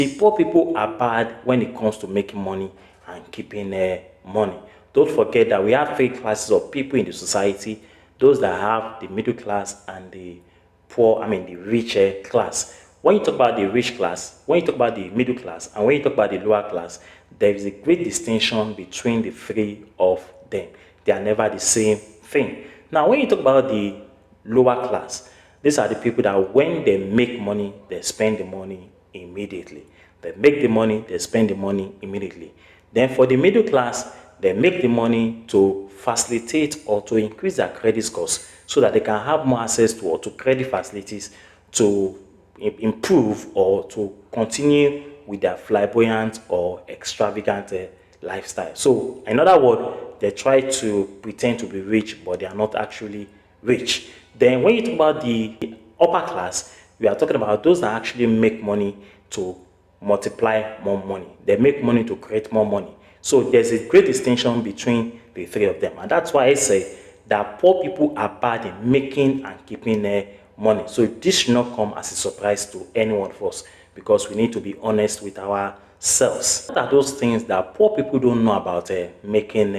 The poor people are bad when it comes to making money and keeping money. Don't forget that we have three classes of people in the society: those that have the middle class and the poor, I mean the rich class. When you talk about the rich class, when you talk about the middle class, and when you talk about the lower class, there is a great distinction between the three of them. They are never the same thing. Now, when you talk about the lower class, these are the people that when they make money, they spend the money immediately. They make the money, they spend the money immediately. Then for the middle class, they make the money to facilitate or to increase their credit scores so that they can have more access to or to credit facilities to improve or to continue with their flamboyant or extravagant lifestyle. So, in other words, they try to pretend to be rich, but they are not actually rich. Then, when you talk about the upper class, we are talking about those that actually make money to multiply more money. They make money to create more money. So, there's a great distinction between the three of them. And that's why I say that poor people are bad in making and keeping money. So, this should not come as a surprise to any one of us because we need to be honest with ourselves. What are those things that poor people don't know about making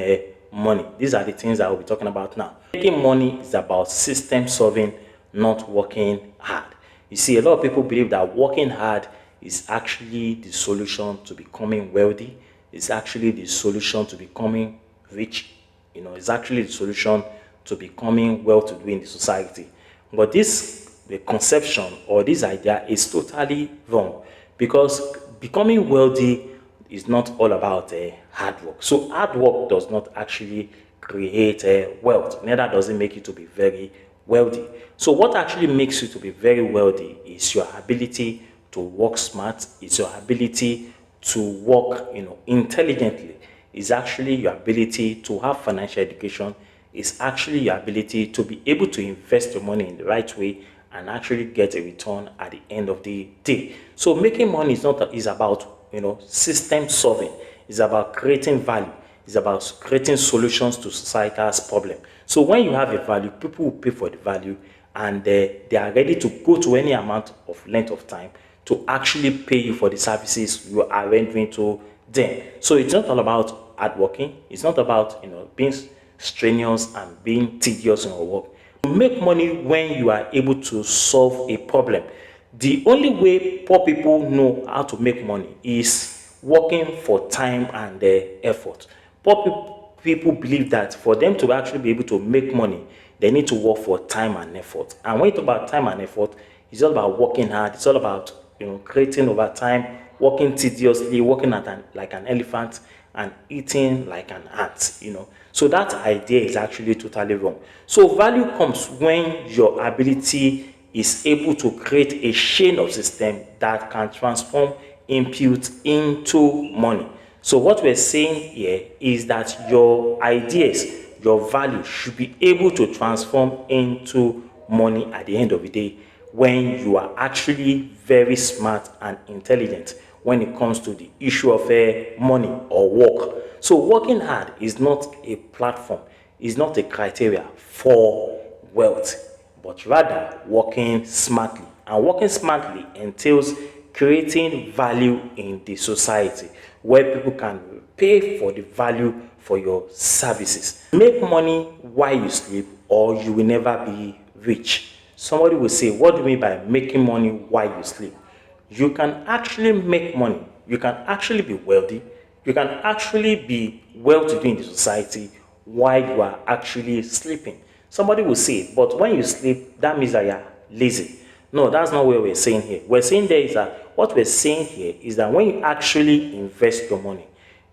money? These are the things that we'll be talking about now. Making money is about system solving, not working hard. You see, a lot of people believe that working hard is actually the solution to becoming wealthy. It's actually the solution to becoming rich. It's actually the solution to becoming well-to-do in the society. But the conception or this idea is totally wrong because becoming wealthy is not all about hard work. So hard work does not actually create wealth. Neither does it make you to be very wealthy. So what actually makes you to be very wealthy is your ability to work smart. It's your ability to work, intelligently. It's actually your ability to have financial education. It's actually your ability to be able to invest your money in the right way and actually get a return at the end of the day. So making money is about system solving. It's about creating value. It's about creating solutions to societal's problem. So when you have a value, people will pay for the value and they are ready to go to any amount of length of time to actually pay you for the services you are rendering to them. So it's not all about hard working. It's not about being strenuous and being tedious in your work. You make money when you are able to solve a problem. The only way poor people know how to make money is working for time and effort. People believe that for them to actually be able to make money, they need to work for time and effort. And when you talk about time and effort, it's all about working hard. It's all about creating over time, working tediously, working like an elephant, and eating like an ant. So that idea is actually totally wrong. So value comes when your ability is able to create a chain of system that can transform input into money. So what we're saying here is that your ideas, your value should be able to transform into money at the end of the day when you are actually very smart and intelligent when it comes to the issue of money or work. So working hard is not a platform, is not a criteria for wealth, but rather working smartly. And working smartly entails creating value in the society where people can pay for the value for your services. Make money while you sleep or you will never be rich. Somebody will say, what do you mean by making money while you sleep? You can actually make money. You can actually be wealthy. You can actually be well-to-do in the society while you are actually sleeping. Somebody will say, but when you sleep, that means that you're lazy. No, that's not what we're saying here. We're saying there is that what we're saying here is that when you actually invest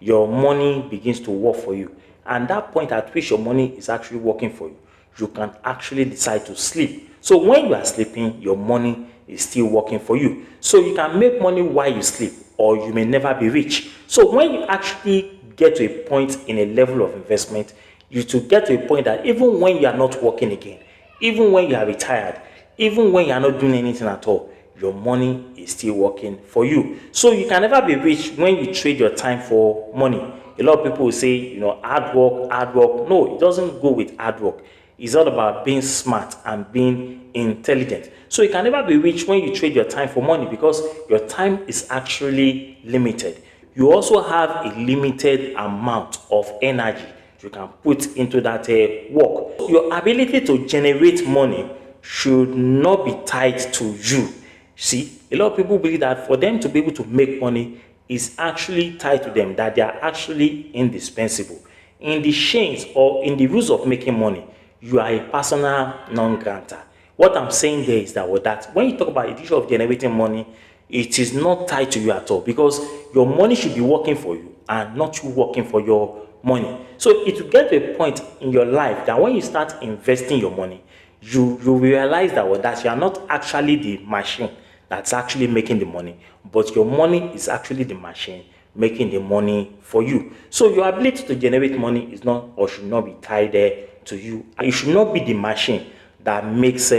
your money begins to work for you. And that point at which your money is actually working for you, you can actually decide to sleep. So when you are sleeping, your money is still working for you. So you can make money while you sleep, or you may never be rich. So when you actually get to a point in a level of investment, you to get to a point that even when you are not working again, even when you are retired, even when you are not doing anything at all, your money is still working for you. So you can never be rich when you trade your time for money. A lot of people will say, hard work, hard work. No, it doesn't go with hard work. It's all about being smart and being intelligent. So you can never be rich when you trade your time for money, because your time is actually limited. You also have a limited amount of energy you can put into that work. Your ability to generate money should not be tied to you. See, a lot of people believe that for them to be able to make money is actually tied to them, that they are actually indispensable. In the chains or in the rules of making money, you are a persona non grata. What I'm saying there is that when you talk about the issue of generating money, it is not tied to you at all, because your money should be working for you and not you working for your money. So it will get to a point in your life that when you start investing your money, you realize that you are not actually the machine that's actually making the money, but your money is actually the machine making the money for you. So your ability to generate money is not or should not be tied there to you. It should not be the machine that makes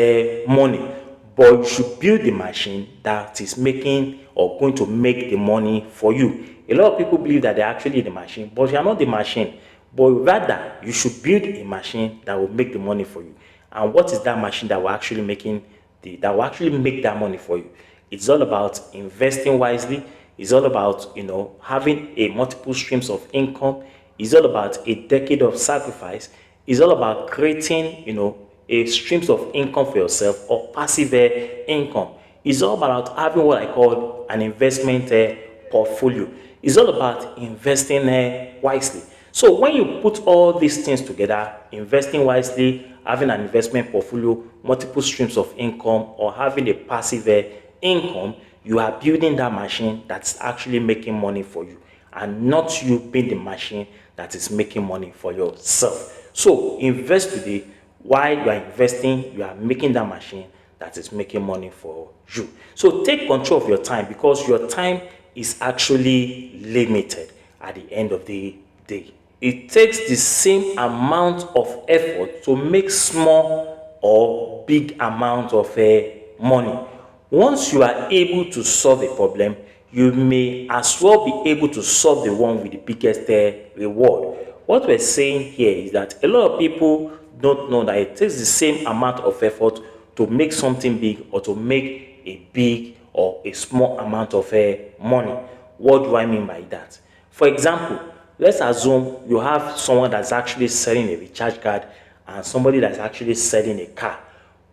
money, but you should build the machine that is making or going to make the money for you. A lot of people believe that they're actually the machine, but you are not the machine. But rather, you should build a machine that will make the money for you. And what is that machine that will actually make that money for you? It's all about investing wisely. It's all about having a multiple streams of income. It's all about a decade of sacrifice. It's all about creating a streams of income for yourself, or passive income. It's all about having what I call an investment portfolio. It's all about investing wisely. So when you put all these things together, investing wisely, having an investment portfolio, multiple streams of income, or having a passive income, you are building that machine that's actually making money for you, and not you being the machine that is making money for yourself. So invest today. While you are investing, you are making that machine that is making money for you. So take control of your time, because your time is actually limited at the end of the day. It takes the same amount of effort to make small or big amount of money. Once you are able to solve a problem, you may as well be able to solve the one with the biggest reward. What we're saying here is that a lot of people don't know that it takes the same amount of effort to make something big or to make a big or a small amount of money. What do I mean by that? For example, let's assume you have someone that's actually selling a recharge card and somebody that's actually selling a car.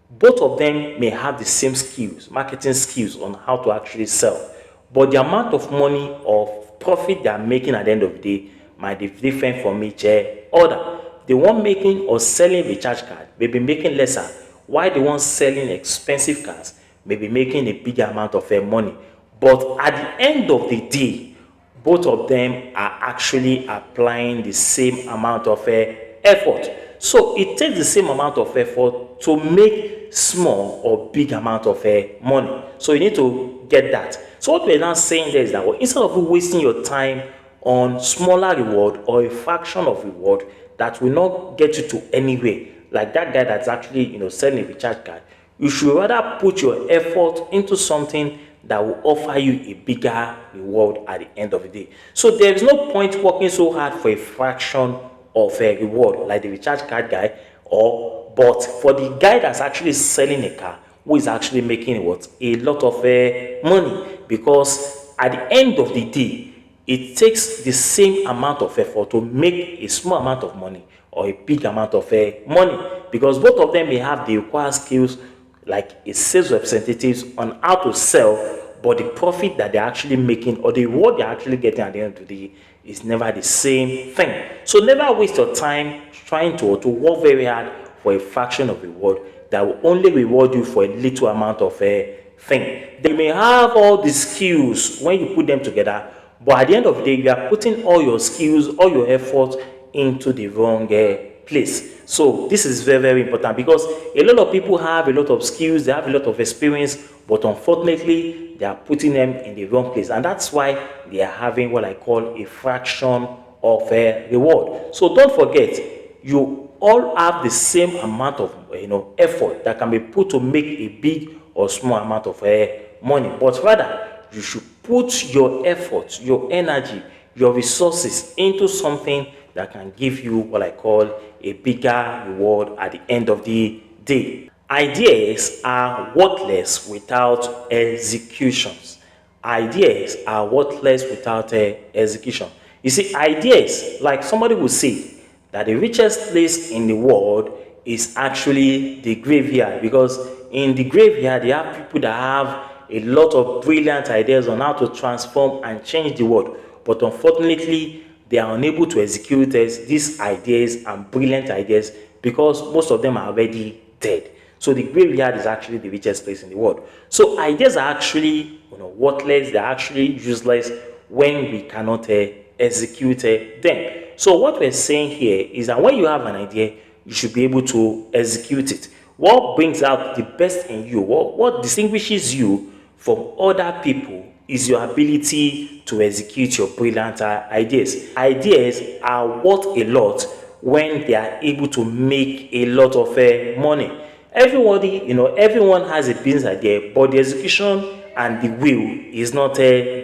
Both of them may have the same skills, marketing skills on how to actually sell, but the amount of money or profit they are making at the end of the day might be different from each other. The one making or selling recharge card may be making lesser, while the one selling expensive cars may be making a bigger amount of money. But at the end of the day, both of them are actually applying the same amount of effort. So it takes the same amount of effort to make small or big amount of money. So you need to get that. So what we're now saying there is that, well, instead of you wasting your time on smaller reward or a fraction of reward that will not get you to anywhere, like that guy that's actually selling a recharge card, you should rather put your effort into something that will offer you a bigger reward at the end of the day. So there is no point working so hard for a fraction of a reward like the recharge card guy, but for the guy that's actually selling a car, who is actually making a lot of money, because at the end of the day, it takes the same amount of effort to make a small amount of money or a big amount of money, because both of them may have the required skills like a sales representatives on how to sell, but the profit that they're actually making or the reward they're actually getting at the end of the day is never the same thing. So never waste your time trying to work very hard for a fraction of reward that will only reward you for a little amount of thing. They may have all the skills when you put them together, but at the end of the day, you are putting all your skills, all your effort into the wrong place. So this is very, very important, because a lot of people have a lot of skills, they have a lot of experience, but unfortunately, they are putting them in the wrong place. And that's why they are having what I call a fraction of a reward. So don't forget, you all have the same amount of effort that can be put to make a big or small amount of money. But rather, you should put your effort, your energy, your resources into something that can give you what I call a bigger reward at the end of the day. Ideas are worthless without executions. Ideas are worthless without execution. You see, ideas, like somebody will say, that the richest place in the world is actually the graveyard, because in the graveyard they have people that have a lot of brilliant ideas on how to transform and change the world, but unfortunately they are unable to execute these ideas and brilliant ideas because most of them are already dead. So the graveyard is actually the richest place in the world. So ideas are actually, worthless. They're actually useless when we cannot execute them. So what we're saying here is that when you have an idea, you should be able to execute it. What brings out the best in you, what distinguishes you from other people, is your ability to execute your brilliant ideas. Ideas are worth a lot when they are able to make a lot of money. Everyone has a business idea, but the execution and the will is not there.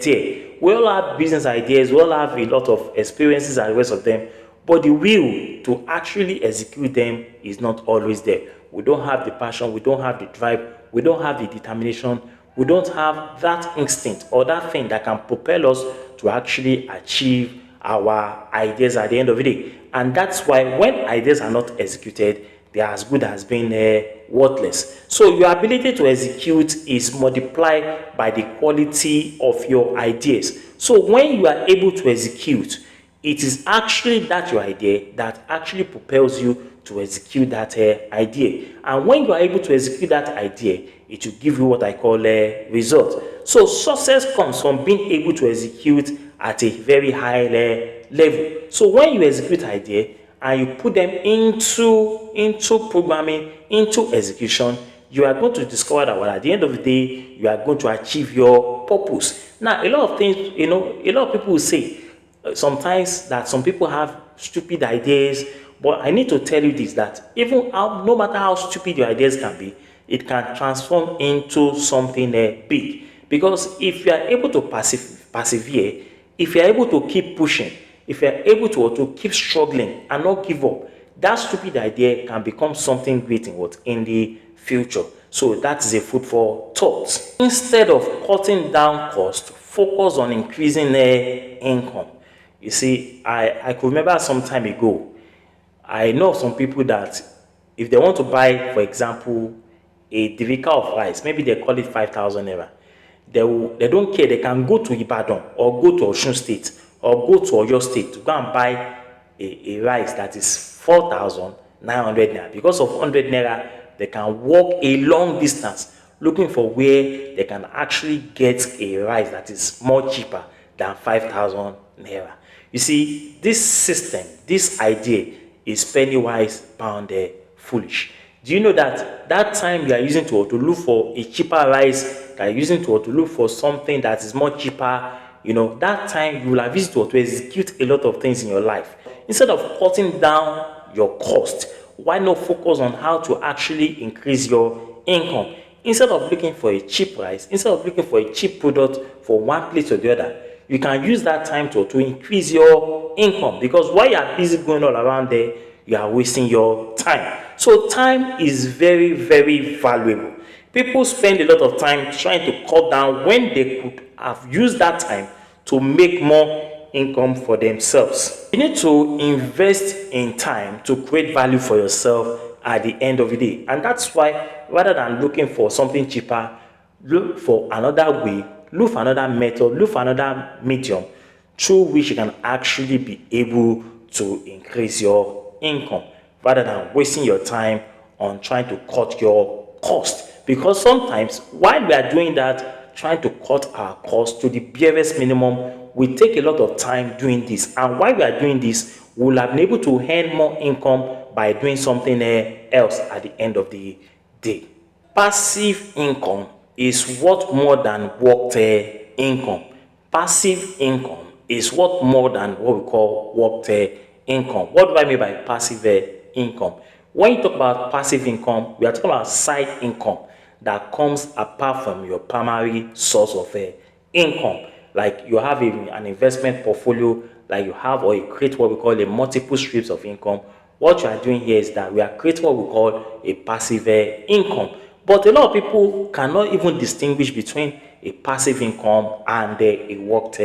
We all have business ideas, we all have a lot of experiences and the rest of them, but the will to actually execute them is not always there. We don't have the passion, we don't have the drive, we don't have the determination, we don't have that instinct or that thing that can propel us to actually achieve our ideas at the end of the day. And that's why when ideas are not executed, they are as good as being worthless. So your ability to execute is multiplied by the quality of your ideas. So when you are able to execute, it is actually that your idea that actually propels you to execute that idea. And when you are able to execute that idea, it will give you what I call a result. So success comes from being able to execute at a very high level. So when you execute idea and you put them into programming, into execution, you are going to discover that, well, at the end of the day, you are going to achieve your purpose. Now, a lot of things, a lot of people will say sometimes that some people have stupid ideas, but I need to tell you this, that even no matter how stupid your ideas can be, it can transform into something big. Because if you are able to persevere, if you are able to keep pushing, if you are able to keep struggling and not give up, that stupid idea can become something great in the future. So that is a food for thought. Instead of cutting down cost, focus on increasing income. You see, I could remember some time ago, I know some people that if they want to buy, for example, a devika of rice, maybe they call it 5,000 naira. They don't care. They can go to Ibadan or go to Osun State or go to Oyo State to go and buy a rice that is 4,900 naira. Because of 100 naira, they can walk a long distance looking for where they can actually get a rice that is more cheaper than 5,000 naira. You see, this system, this idea is penny wise, pound foolish. Do you know that that time you are using to look for a cheaper rice, that you're using to look for something that is more cheaper, that time you will have used to execute a lot of things in your life. Instead of cutting down your cost, why not focus on how to actually increase your income? Instead of looking for a cheap rice, instead of looking for a cheap product for one place or the other, you can use that time to increase your income, because while you are busy going all around there, you are wasting your time. So time is very, very valuable. People spend a lot of time trying to cut down when they could have used that time to make more income for themselves. You need to invest in time to create value for yourself at the end of the day. And that's why, rather than looking for something cheaper, look for another way, look for another method, look for another medium through which you can actually be able to increase your income, rather than wasting your time on trying to cut your cost. Because sometimes while we are doing that, trying to cut our cost to the barest minimum, we take a lot of time doing this. And while we are doing this, we will have been able to earn more income by doing something else at the end of the day. Passive income is worth more than worked income. Passive income is worth more than what we call worked income. What do I mean by passive income? When you talk about passive income, we are talking about side income that comes apart from your primary source of income. like you have an investment portfolio, like you have, or you create what we call a multiple streams of income. What you are doing here is that we are creating what we call a passive income. But a lot of people cannot even distinguish between a passive income and a worked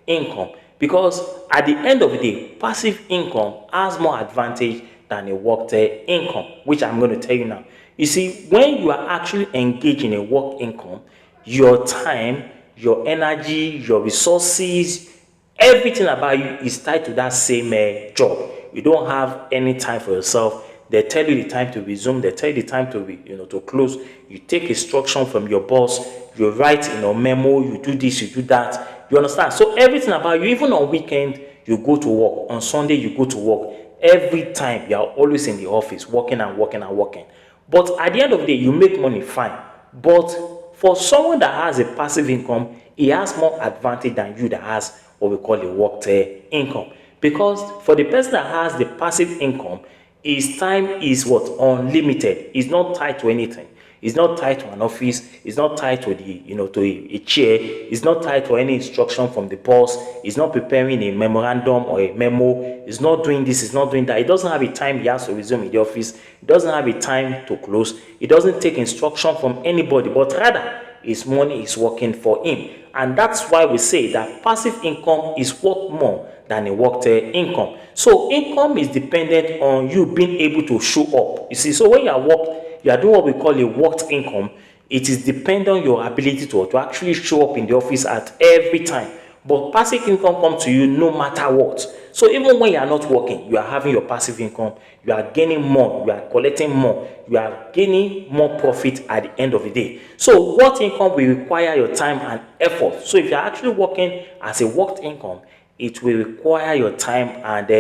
income, because at the end of the day, passive income has more advantage than a worked income, which I'm going to tell you now. You see, when you are actually engaged in a work income, your time, your energy, your resources, everything about you is tied to that same job. You don't have any time for yourself. They tell you the time to resume. They tell you the time to to close. You take instruction from your boss. You write in a memo. You do this. You do that. You understand? So everything about you, even on weekend, you go to work. On Sunday, you go to work. Every time you are always in the office, working and working and working. But at the end of the day, you make money fine. But for someone that has a passive income, he has more advantage than you that has what we call a worked income. Because for the person that has the passive income, his time is what? Unlimited. It's not tied to anything. It's not tied to an office. It's not tied to a chair. It's not tied to any instruction from the boss. It's not preparing a memorandum or a memo. It's not doing this. It's not doing that. It doesn't have a time he has to resume in the office. It doesn't have a time to close. It doesn't take instruction from anybody, but rather his money is working for him. And that's why we say that passive income is worth more than a worked income. So income is dependent on you being able to show up. You see, so when you are doing what we call a worked income, it is dependent on your ability to actually show up in the office at every time. But passive income comes to you no matter what. So even when you are not working, you are having your passive income, you are gaining more, you are collecting more, you are gaining more profit at the end of the day. So what income will require your time and effort? So if you are actually working as a worked income, it will require your time and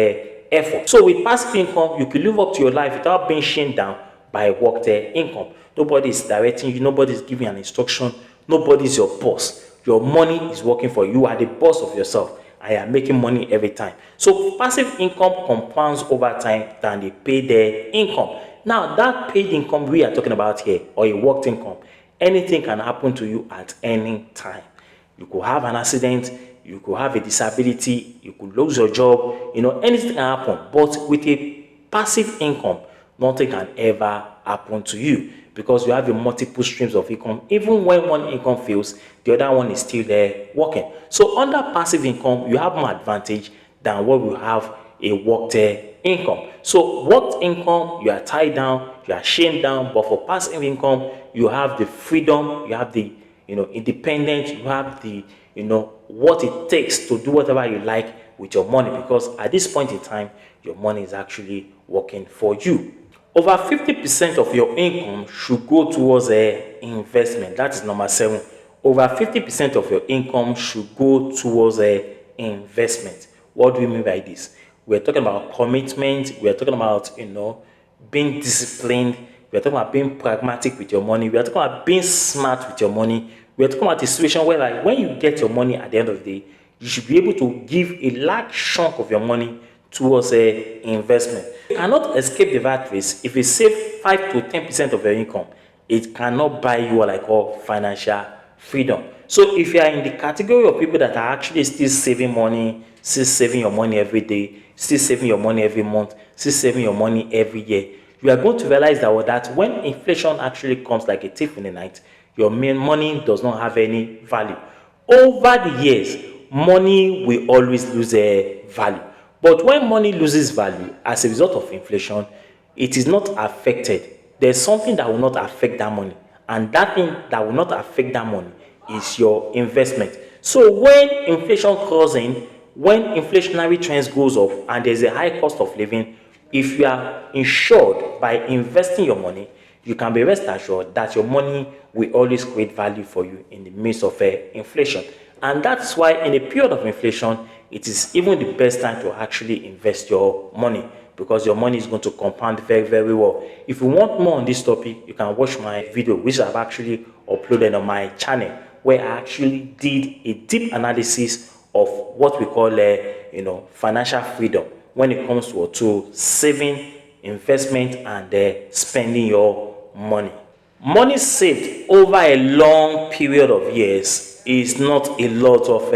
effort. So with passive income, you can live up to your life without being shamed down by worked income. Nobody is directing you, nobody is giving an instruction, nobody is your boss. Your money is working for you. You are the boss of yourself. I am making money every time. So passive income compounds over time than the paid income. Now that paid income we are talking about here, or a worked income, anything can happen to you at any time. You could have an accident, you could have a disability, you could lose your job, anything can happen. But with a passive income, nothing can ever happen to you, because you have a multiple streams of income. Even when one income fails, the other one is still there working. So under passive income, you have more advantage than what we have a worked income. So worked income, you are tied down, you are chained down. But for passive income, you have the freedom, you have the independence, you have the what it takes to do whatever you like with your money, because at this point in time, your money is actually working for you. Over 50% of your income should go towards a investment. That is number 7. Over 50% of your income should go towards a investment. What do we mean by this? We're talking about commitment. We're talking about being disciplined. We're talking about being pragmatic with your money. We're talking about being smart with your money. We're talking about a situation where, like, when you get your money at the end of the day, you should be able to give a large chunk of your money towards a investment. You cannot escape the VAT race. If you save 5 to 10% of your income, it cannot buy you what I call financial freedom. So if you are in the category of people that are actually still saving money, still saving your money every day, still saving your money every month, still saving your money every year, you are going to realize that when inflation actually comes like a thief in the night, your main money does not have any value. Over the years, money will always lose a value. But when money loses value as a result of inflation, it is not affected. There's something that will not affect that money. And that thing that will not affect that money is your investment. So when inflation comes in, when inflationary trends goes up and there's a high cost of living, if you are insured by investing your money, you can be rest assured that your money will always create value for you in the midst of inflation. And that's why in a period of inflation, it is even the best time to actually invest your money, because your money is going to compound very, very well. If you want more on this topic, you can watch my video, which I've actually uploaded on my channel, where I actually did a deep analysis of what we call financial freedom when it comes to saving, investment, and spending your money. Money saved over a long period of years is not a lot of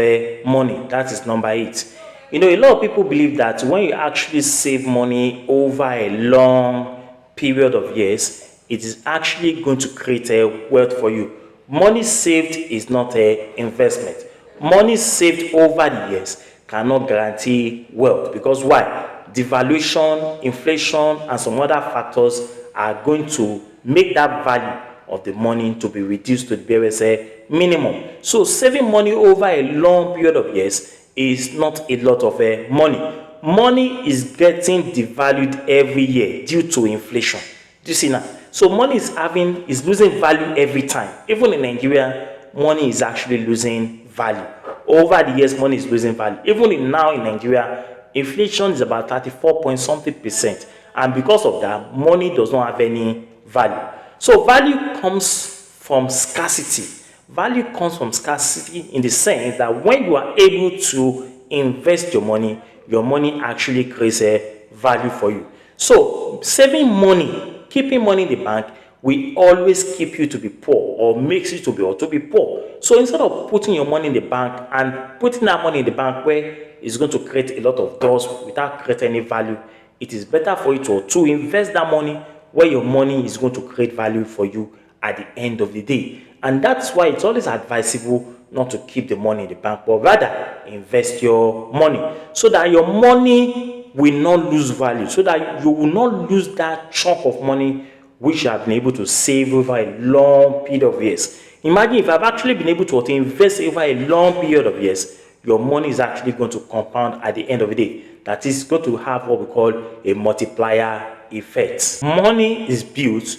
money. That is number 8. A lot of people believe that when you actually save money over a long period of years, it is actually going to create a wealth for you. Money saved is not a investment. Money saved over the years cannot guarantee wealth, because why? Devaluation, inflation, and some other factors are going to make that value of the money to be reduced to the barest minimum. So saving money over a long period of years is not a lot of money. Money is getting devalued every year due to inflation. Do you see now? So money is losing value every time. Even in Nigeria, money is actually losing value. Over the years, money is losing value. Even now in Nigeria, inflation is about 34 point something percent. And because of that, money does not have any value. So value comes from scarcity. Value comes from scarcity in the sense that when you are able to invest your money actually creates a value for you. So saving money, keeping money in the bank will always keep you to be poor, or makes you to be poor. So instead of putting your money in the bank and putting that money in the bank where it's going to create a lot of dollars without creating any value, it is better for you to invest that money where your money is going to create value for you at the end of the day. And that's why it's always advisable not to keep the money in the bank, but rather invest your money so that your money will not lose value, so that you will not lose that chunk of money which you have been able to save over a long period of years. Imagine if I've actually been able to invest over a long period of years, your money is actually going to compound at the end of the day. That is going to have what we call a multiplier effect. Money is built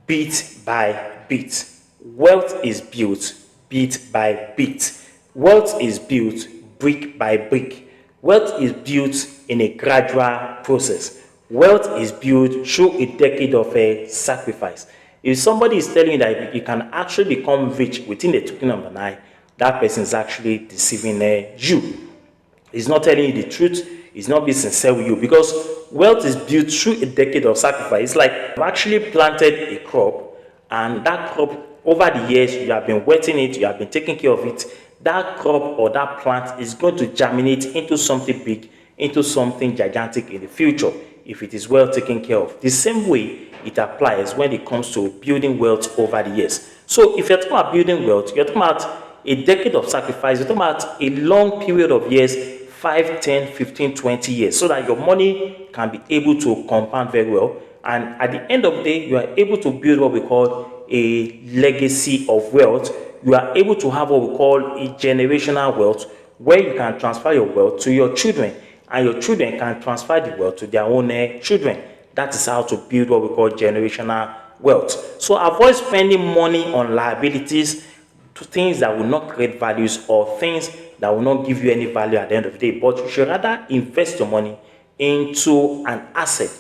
bit by bit. Wealth is built bit by bit. Wealth is built brick by brick. Wealth is built in a gradual process. Wealth is built through a decade of a sacrifice. If somebody is telling you that you can actually become rich within the twinkling of an eye, that person is actually deceiving you. He's not telling you the truth. He's not being sincere with you, because wealth is built through a decade of sacrifice. It's like you've actually planted a crop, and that crop, over the years, you have been wetting it, you have been taking care of it. That crop or that plant is going to germinate into something big, into something gigantic in the future, if it is well taken care of. The same way it applies when it comes to building wealth over the years. So if you're talking about building wealth, you're talking about a decade of sacrifice, you're talking about a long period of years, 5, 10, 15, 20 years, so that your money can be able to compound very well. And at the end of the day, you are able to build what we call a legacy of wealth. You are able to have what we call a generational wealth, where you can transfer your wealth to your children, and your children can transfer the wealth to their own children. That is how to build what we call generational wealth. So avoid spending money on liabilities, to things that will not create values, or things that will not give you any value at the end of the day. But you should rather invest your money into an asset.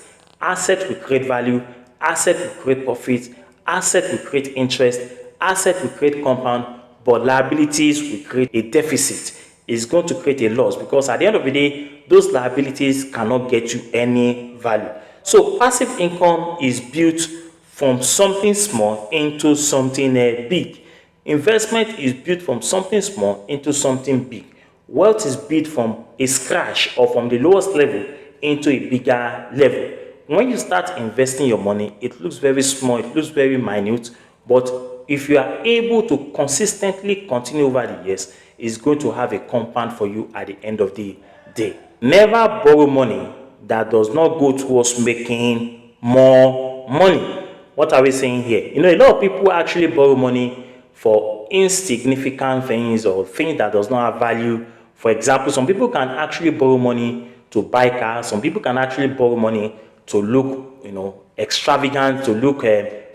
Asset will create value, asset will create profit, asset will create interest, asset will create compound, but liabilities will create a deficit. It's going to create a loss, because at the end of the day, those liabilities cannot get you any value. So passive income is built from something small into something big. Investment is built from something small into something big. Wealth is built from a scratch, or from the lowest level into a bigger level. When you start investing your money, it looks very small, it looks very minute, but if you are able to consistently continue over the years, it's going to have a compound for you at the end of the day. Never borrow money that does not go towards making more money. What are we saying here? A lot of people actually borrow money for insignificant things, or things that does not have value. For example, some people can actually borrow money to buy cars. Some people can actually borrow money to look, extravagant, to look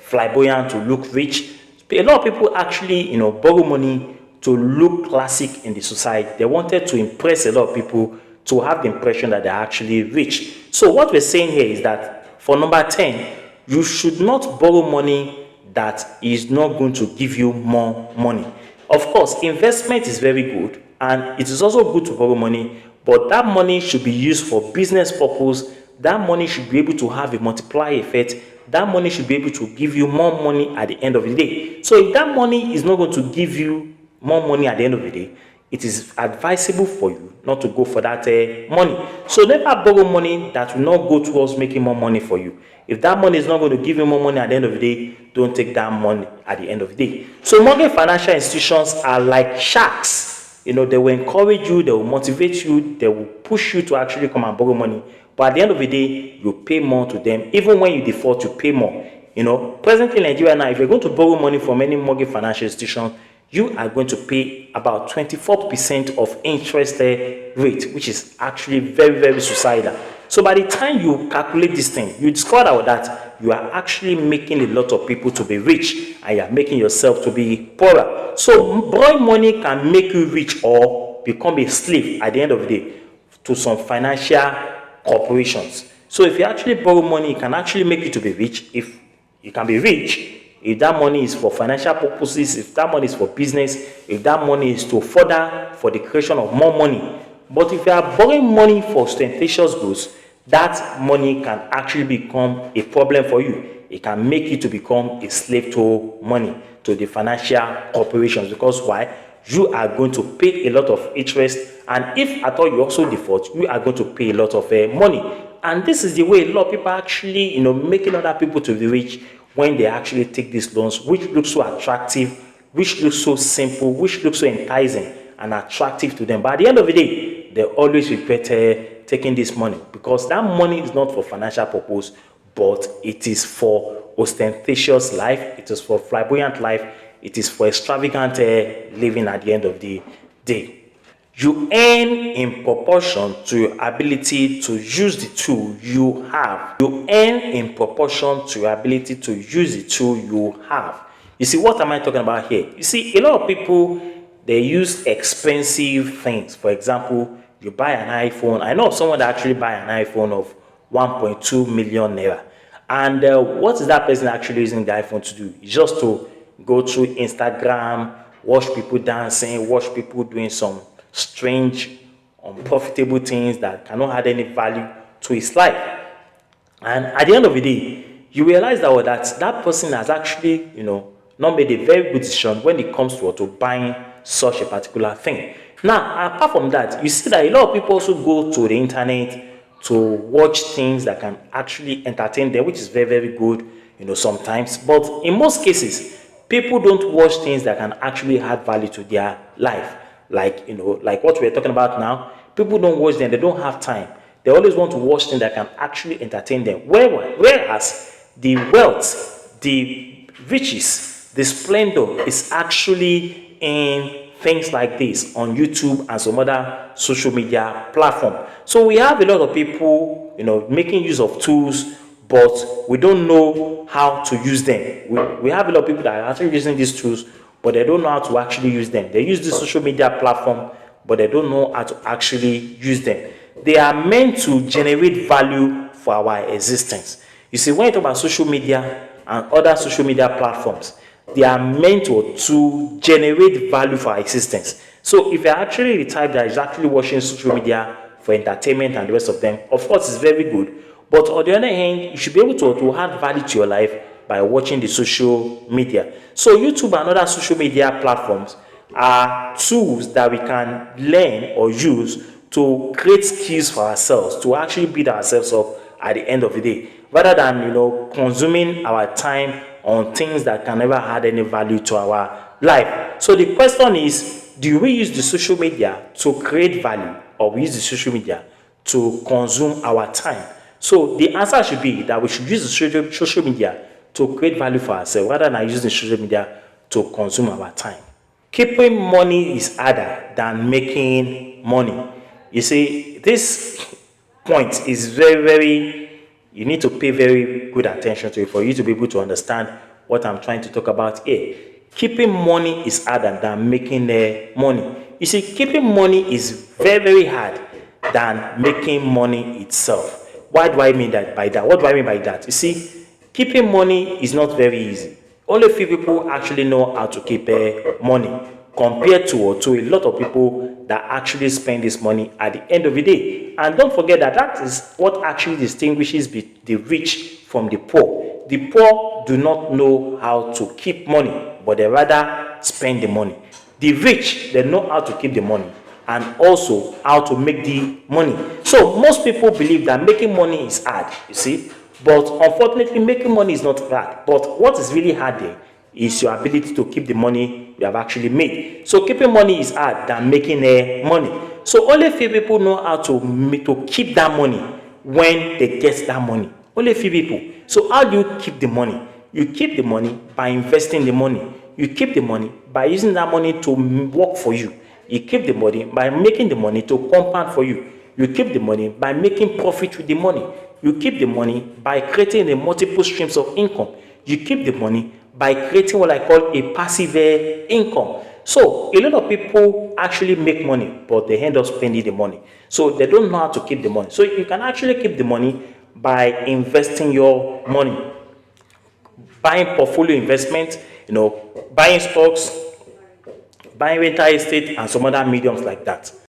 flamboyant, to look rich. A lot of people actually, borrow money to look classic in the society. They wanted to impress a lot of people, to have the impression that they're actually rich. So what we're saying here is that for number 10, you should not borrow money that is not going to give you more money. Of course, investment is very good, and it is also good to borrow money, but that money should be used for business purpose. That money should be able to have a multiplier effect. That money should be able to give you more money at the end of the day. So if that money is not going to give you more money at the end of the day, it is advisable for you not to go for that money. So never borrow money that will not go towards making more money for you. If that money is not going to give you more money at the end of the day, don't take that money at the end of the day. So mortgage financial institutions are like sharks. They will encourage you, they will motivate you, they will push you to actually come and borrow money. But at the end of the day, you pay more to them. Even when you default, you pay more. Presently in Nigeria now, if you're going to borrow money from any mortgage financial institution, you are going to pay about 24% of interest rate, which is actually very, very suicidal. So by the time you calculate this thing, you discover that you are actually making a lot of people to be rich and you are making yourself to be poorer. So borrowing money can make you rich or become a slave at the end of the day to some financial corporations. So if you actually borrow money, it can actually make you to be rich. If you can be rich, if that money is for financial purposes, if that money is for business, if that money is to further for the creation of more money. But if you are borrowing money for ostentatious goods, that money can actually become a problem for you. It can make you to become a slave to money, to the financial corporations. Because why? You are going to pay a lot of interest, and if at all you also default, you are going to pay a lot of money. And this is the way a lot of people actually, making other people to be rich when they actually take these loans, which look so attractive, which look so simple, which look so enticing and attractive to them. But at the end of the day, they always regret taking this money, because that money is not for financial purpose, but it is for ostentatious life, it is for flamboyant life, it is for extravagant living at the end of the day. You earn in proportion to your ability to use the tool you have. You earn in proportion to your ability to use the tool you have. You see, what am I talking about here? You see, a lot of people, they use expensive things. For example, you buy an iPhone. I know someone that actually buy an iPhone of 1.2 million naira. And what is that person actually using the iPhone to do? It's just to go through Instagram, watch people dancing, watch people doing some strange, unprofitable things that cannot add any value to his life. And at the end of the day, you realize that person has actually, not made a very good decision when it comes to buying such a particular thing. Now, apart from that, you see that a lot of people also go to the internet to watch things that can actually entertain them, which is very, very good, sometimes. But in most cases, people don't watch things that can actually add value to their life. Like what we're talking about now, people don't watch them, they don't have time. They always want to watch things that can actually entertain them. Whereas the wealth, the riches, the splendor is actually in things like this on YouTube and some other social media platform. So we have a lot of people, making use of tools, but we don't know how to use them. We have a lot of people that are actually using these tools, but they don't know how to actually use them. They use the social media platform, but they don't know how to actually use them. They are meant to generate value for our existence. You see, when you talk about social media and other social media platforms, they are meant to generate value for our existence. So if you're actually the type that is actually watching social media for entertainment and the rest of them, of course it's very good. But on the other hand, you should be able to add value to your life by watching the social media. So YouTube and other social media platforms are tools that we can learn or use to create skills for ourselves, to actually build ourselves up at the end of the day, rather than consuming our time on things that can never add any value to our life. So the question is, do we use the social media to create value, or we use the social media to consume our time? So the answer should be that we should use the social media to create value for ourselves, rather than using social media to consume our time. Keeping money is harder than making money. You see, this point is very, very, you need to pay very good attention to it for you to be able to understand what I'm trying to talk about here. Keeping money is harder than making money. You see, keeping money is very, very hard than making money itself. Why do I mean that by that? What do I mean by that? You see, keeping money is not very easy. Only few people actually know how to keep money, compared to a lot of people that actually spend this money at the end of the day. And don't forget that is what actually distinguishes the rich from the poor. The poor do not know how to keep money, but they rather spend the money. The rich, they know how to keep the money and also how to make the money. So most people believe that making money is hard, you see. But unfortunately, making money is not hard. But what is really hard there is your ability to keep the money you have actually made. So keeping money is hard than making money. So only few people know how to keep that money when they get that money. Only few people. So how do you keep the money? You keep the money by investing the money. You keep the money by using that money to work for you. You keep the money by making the money to compound for you. You keep the money by making profit with the money. You keep the money by creating a multiple streams of income. You keep the money by creating what I call a passive income. So a lot of people actually make money, but they end up spending the money. So they don't know how to keep the money. So you can actually keep the money by investing your money, buying portfolio investment, buying stocks, buying rental estate, and some other mediums like that.